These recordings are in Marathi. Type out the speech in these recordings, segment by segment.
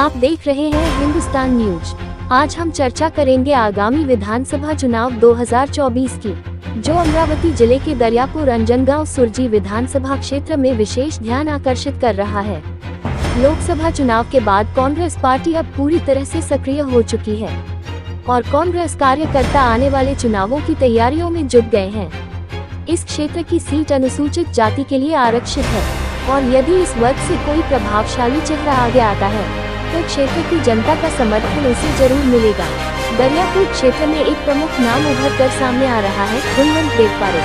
आप देख रहे हैं हिंदुस्तान न्यूज। आज हम चर्चा करेंगे आगामी विधानसभा चुनाव 2024 की, जो अमरावती जिले के दरियापुर अंजनगांव सुरजी विधानसभा क्षेत्र में विशेष ध्यान आकर्षित कर रहा है। लोकसभा चुनाव के बाद कांग्रेस पार्टी अब पूरी तरह से सक्रिय हो चुकी है और कांग्रेस कार्यकर्ता आने वाले चुनावों की तैयारियों में जुट गए हैं। इस क्षेत्र की सीट अनुसूचित जाति के लिए आरक्षित है और यदि इस वर्ग से कोई प्रभावशाली चेहरा आगे आता है तो क्षेत्र की जनता का समर्थन उसे जरूर मिलेगा। दरियापुर क्षेत्र में एक प्रमुख नाम उभर कर सामने आ रहा है गुणवंत देवपारे।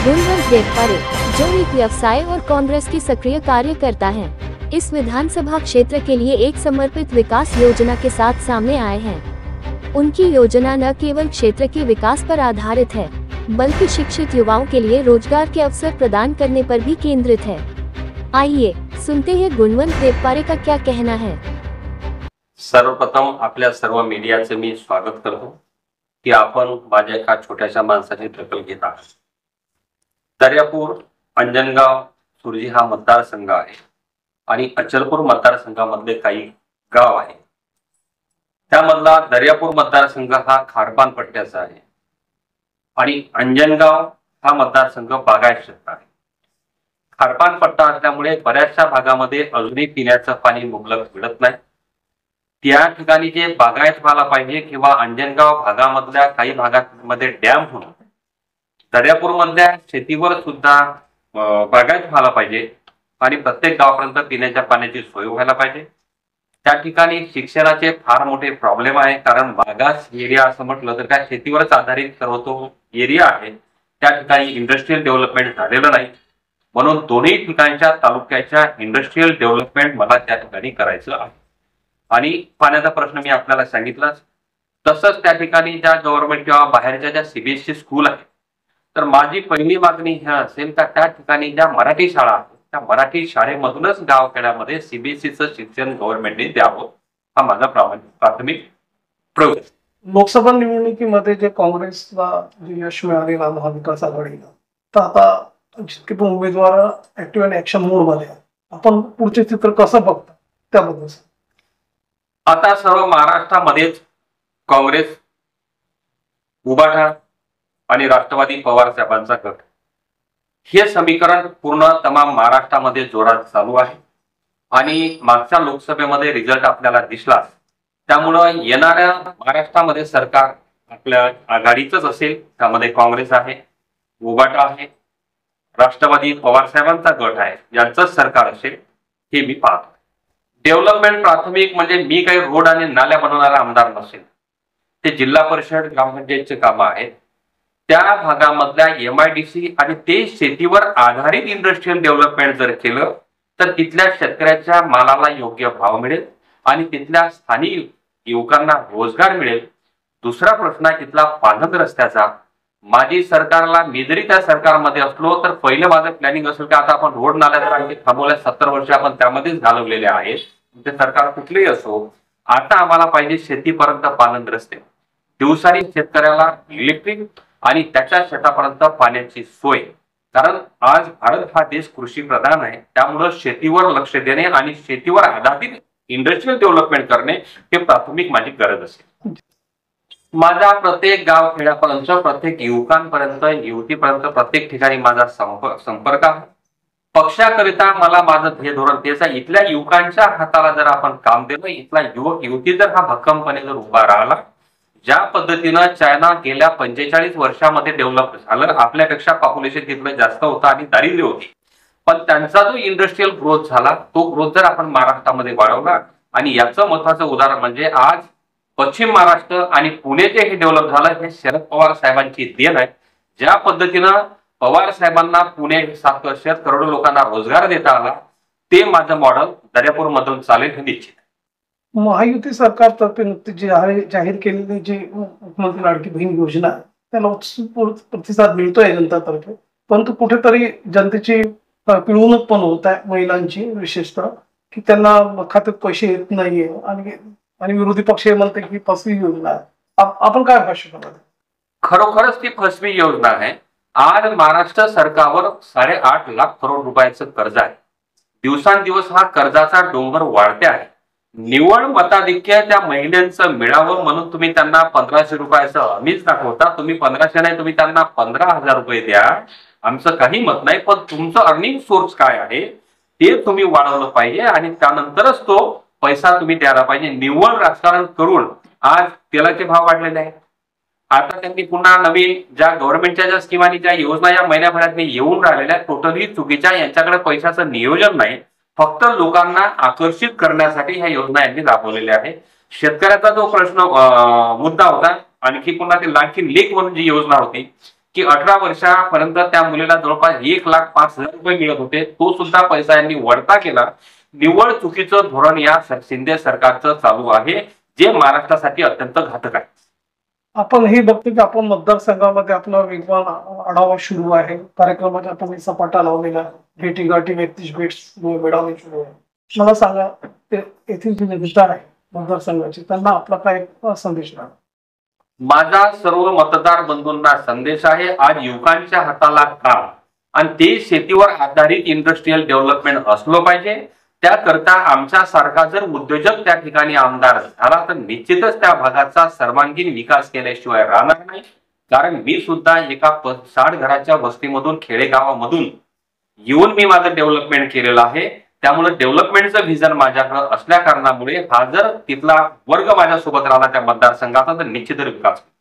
गुणवंत देवपारे, जो एक व्यवसाय और कांग्रेस के सक्रिय कार्यकर्ता हैं, इस विधानसभा क्षेत्र के लिए एक समर्पित विकास योजना के साथ सामने आए हैं। उनकी योजना न केवल क्षेत्र के विकास पर आधारित है, बल्कि शिक्षित युवाओं के लिए रोजगार के अवसर प्रदान करने पर भी केंद्रित है। आइए सुनते हैं गुणवंत देवपारे का क्या कहना है। सर्वप्रथम आपल्या सर्व मीडियाचे मी स्वागत करतो की आपण माझ्या एका छोट्याशा माणसाची दखल घेत आहात। दर्यापूर अंजनगाव सुरजी हा मतदारसंघ आहे आणि अचलपूर मतदारसंघामधले काही गाव आहे। त्यामधला दर्यापूर मतदारसंघ हा खारपान पट्ट्याचा आहे आणि अंजनगाव हा मतदारसंघ बागायत क्षेत्र आहे। खारपान पट्टा असल्यामुळे बऱ्याचशा भागामध्ये अजूनही पिण्याचं पाणी मुबलक मिळत नाही। त्या ठिकाणी जे बागायत व्हायला पाहिजे किंवा अंजनगाव भागामधल्या काही भागांमध्ये डॅम होऊन दर्यापूर मधल्या शेतीवर सुद्धा बागायत व्हायला पाहिजे आणि प्रत्येक गावापर्यंत पिण्याच्या पाण्याची सोय व्हायला पाहिजे। त्या ठिकाणी शिक्षणाचे फार मोठे प्रॉब्लेम आहे, कारण बागास एरिया असं म्हटलं तर काय शेतीवरच आधारित सर्व तो एरिया आहे। त्या ठिकाणी इंडस्ट्रियल डेव्हलपमेंट झालेलं नाही, म्हणून दोन्ही ठिकाणच्या तालुक्याच्या इंडस्ट्रियल डेव्हलपमेंट मला त्या ठिकाणी करायचं आहे। आणि पाण्याचा प्रश्न मी आपल्याला सांगितलाच। तसंच त्या ठिकाणी ज्या गव्हर्नमेंट किंवा बाहेरच्या ज्या सीबीएसई स्कूल आहेत, तर माझी पहिली मागणी ही असेल का त्या ठिकाणी ज्या मराठी शाळा आहेत त्या मराठी शाळेमधूनच गावखेड्यामध्ये सीबीएसईचं शिक्षण गव्हर्नमेंटने द्यावं, हा माझा प्राथमिक प्रयोग आहे। लोकसभा निवडणुकीमध्ये जे काँग्रेसला जे यश मिळालेलं महाविकास आघाडीला, तर आता जितके पण उमेदवार ऍक्टिव्ह आणि ऍक्शन मोड मध्ये आहेत, आपण पुढचे चित्र कसं बघता त्याबद्दल? आता सर्व महाराष्ट्रामध्येच काँग्रेस, उभाटा आणि राष्ट्रवादी पवार साहेबांचा गट हे समीकरण पूर्ण तमाम महाराष्ट्रामध्ये जोरात चालू आहे आणि मागच्या लोकसभेमध्ये रिझल्ट आपल्याला दिसलाच। त्यामुळं येणाऱ्या महाराष्ट्रामध्ये सरकार आपल्या आघाडीचंच असेल, त्यामध्ये काँग्रेस आहे, उभाटा आहे, राष्ट्रवादी पवार साहेबांचा गट आहे, यांचंच सरकार असेल हे मी पाहतो। डेव्हलपमेंट प्राथमिक म्हणजे मी काही रोड आणि नाल्या बनवणारा आमदार नसेल, ते जिल्हा परिषद ग्रामपंचायतचे कामं आहेत। त्या भागामधल्या एमआयडीसी आणि ते शेतीवर आधारित इंडस्ट्रियल डेव्हलपमेंट जर केलं तर तिथल्या शेतकऱ्याच्या मालाला योग्य भाव मिळेल आणि तिथल्या स्थानिक युवकांना रोजगार मिळेल। दुसरा प्रश्न आहे तिथला पालक रस्त्याचा। माझी सरकारला मी जरी त्या सरकारमध्ये असलो तर पहिलं माझं प्लॅनिंग असेल की आता आपण रोड नाल्या तर आणखी थांबवल्या, 70 वर्ष आपण त्यामध्येच घालवलेले आहेत, ते सरकार कुठलेही असो, आता आम्हाला पाहिजे शेतीपर्यंत पालन रस्ते, दिवसारी शेतकऱ्याला इलेक्ट्रिक आणि त्याच्या शेतापर्यंत पाण्याची सोय। कारण आज भारत हा देश कृषी प्रधान आहे, त्यामुळे शेतीवर लक्ष देणे आणि शेतीवर आधारित इंडस्ट्रियल डेव्हलपमेंट करणे हे प्राथमिक माझी गरज असेल। माझा प्रत्येक गाव खेड्यापर्यंत, प्रत्येक युवकांपर्यंत, युवतीपर्यंत प्रत्येक ठिकाणी माझा संपर्क आहे। पक्षाकरिता मला माझं ध्येय धोरण तेच आहे। इथल्या युवकांच्या हाताला जर आपण काम दिलं, इथला युवक युवती जर हा भक्कमपणे जर उभा राहिला, ज्या पद्धतीनं चायना गेल्या 45 वर्षामध्ये डेव्हलप झालं, आपल्यापेक्षा पॉप्युलेशन तिथलं जास्त होतं आणि दारिद्र्य होती, पण त्यांचा जो इंडस्ट्रियल ग्रोथ झाला तो ग्रोथ जर आपण महाराष्ट्रामध्ये वाढवला, आणि याचं महत्वाचं उदाहरण म्हणजे आज पश्चिम महाराष्ट्र आणि पुणे जे हे डेव्हलप झालं हे शरद पवार साहेबांची देण आहे। ज्या पद्धतीनं पवार साहेबांना पुणे 7 करोड लोकांना रोजगार देता आला, ते माझं मॉडेल दर्यापूर मधून चालेल हे निश्चित आहे। महायुती सरकारतर्फे नुकतीच जाहीर केलेली जी मुख्यमंत्री लाडकी बहीण योजना आहे त्याला उत्स्फूर्त प्रतिसाद मिळतोय जनतातर्फे, परंतु कुठेतरी जनतेची पिळवणूक पण होत आहे महिलांची, विशेषतः की त्यांना खात्यात पैसे येत नाहीये आणि विरोधी पक्ष म्हणते की फसवी योजना आहे। आपण काय भाष्य करणार? खरोखरच ती फसवी योजना आहे। आज महाराष्ट्र सरकारवर 8.5 लाख करोड रुपयाचं कर्ज आहे। दिवसांदिवस हा कर्जाचा डोंगर वाढते आहे। निव्वळ मताधिक्य त्या महिलांचं मिळावं म्हणून तुम्ही त्यांना 1500 रुपयाचं हमीच दाखवता. तुम्ही 1500 नाही, तुम्ही त्यांना 15,000 रुपये द्या, आमचं काही मत नाही. पण तुमचं अर्निंग सोर्स काय आहे ते तुम्ही वाढवलं पाहिजे आणि त्यानंतरच तो पैसा तुम्ही द्यायला पाहिजे. निव्वळ राजकारण करून आज तेलाचे भाव वाढलेले आहेत. आता त्यांनी पुन्हा नवीन ज्या गव्हर्नमेंटच्या ज्या स्कीम आणि ज्या योजना या महिन्याभरात येऊन राहिलेल्या टोटली चुकीच्या. यांच्याकडे पैशाचं नियोजन नाही, फक्त लोकांना आकर्षित करण्यासाठी ह्या योजना यांनी राबवलेल्या आहेत. शेतकऱ्याचा जो प्रश्न मुद्दा होता, आणखी पुन्हा ते लाडकी लेक म्हणून जी योजना होती की 18 वर्षापर्यंत त्या मुलीला जवळपास 1,05,000 रुपये मिळत होते, तो सुद्धा पैसा यांनी वळता केला. निव्वळ चुकीचं धोरण या शिंदे सरकारचं चालू आहे, जे महाराष्ट्रासाठी अत्यंत घातक आहे. आपण हे बघतो की आपण मतदारसंघामध्ये आपला वेगवान आढावा सुरू आहे. कार्यक्रमाच्या आपण सपाटा लावलेला आहे. भेटीगाठी व्यक्तीश भेट मिळावी सुरू आहे. मला सांगा, ते येथील जे नेता आहे मतदारसंघाचे, त्यांना आपला काय संदेश आहे? माझा सर्व मतदार बंधूंना संदेश आहे, आज युवकांच्या हाताला काम आणि ते शेतीवर आधारित इंडस्ट्रीयल डेव्हलपमेंट असलं पाहिजे. त्याकरता आमच्या सारखा जर उद्योजक त्या ठिकाणी आमदार झाला तर निश्चितच त्या भागाचा सर्वांगीण विकास केल्याशिवाय राहणार नाही. कारण मी सुद्धा एका 60 घराच्या वस्तीमधून, खेडेगावामधून येऊन मी माझं डेव्हलपमेंट केलेलं आहे. त्यामुळे डेव्हलपमेंटचं व्हिजन माझ्याकडे असल्या कारणामुळे हा जर तिथला वर्ग माझ्यासोबत राहिला त्या मतदारसंघाचा तर निश्चितच विकास.